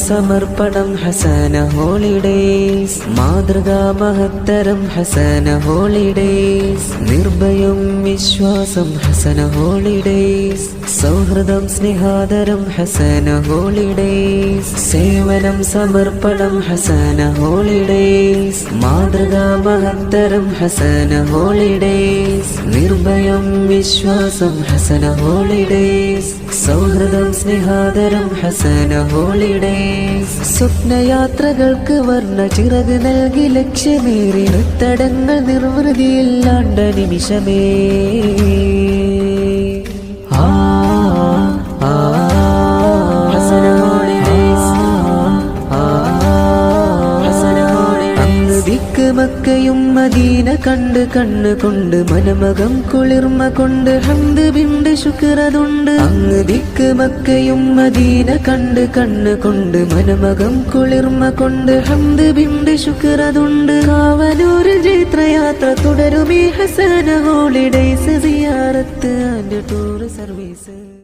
സമർപ്പണം ഹസന ഹോളിഡേയ്സ്, മാതൃകാ മഹത്തരം ഹസന ഹോളിഡേയ്സ്, നിർഭയം വിശ്വാസം ഹസന ഹോളിഡേയ്സ്, സൗഹൃദം സ്നേഹാദരം ഹസന ഹോളിഡേയ്സ്, സേവനം സമർപ്പണം ഹസന ഹോളിഡേയ്സ്, മാതൃകാ മഹത്തരം ഹസന ഹോളിഡേയ്സ്, നിർഭയം വിശ്വാസം ഹസന ഹോളിഡേയ്സ്, സൗഹൃദം സ്നേഹാദരം ഹസന ഹോളിഡേയ്സ്. സ്വപ്നയാത്രകൾക്ക് വർണ്ണ ചിറക് നൽകി ലക്ഷ്യമേറി നൃത്തടങ്ങൾ നിർവൃതിയില്ലാണ്ട നിമിഷമേ. മക്കയും മദീന കണ്ട് കണ്ണുകൊണ്ട് മനമകം കുളിർമ കൊണ്ട് ഹംദ് ബിംദ് ശുക്രതുണ്ട്. അങ്ങ് ദിക്ക് മക്കയും മദീന കണ്ട് കണ്ണുകൊണ്ട് മനമകം കുളിർമ കൊണ്ട് ഹംദ് ബിംദ് ശുക്രതുണ്ട്. കാവനൂരിൽ ജൈത്രയാത്ര തുടരുമീ ഹസന ഹോളിഡേയ്സ്, സിയാറത്ത് ആൻഡ് ടൂർ സർവീസ്.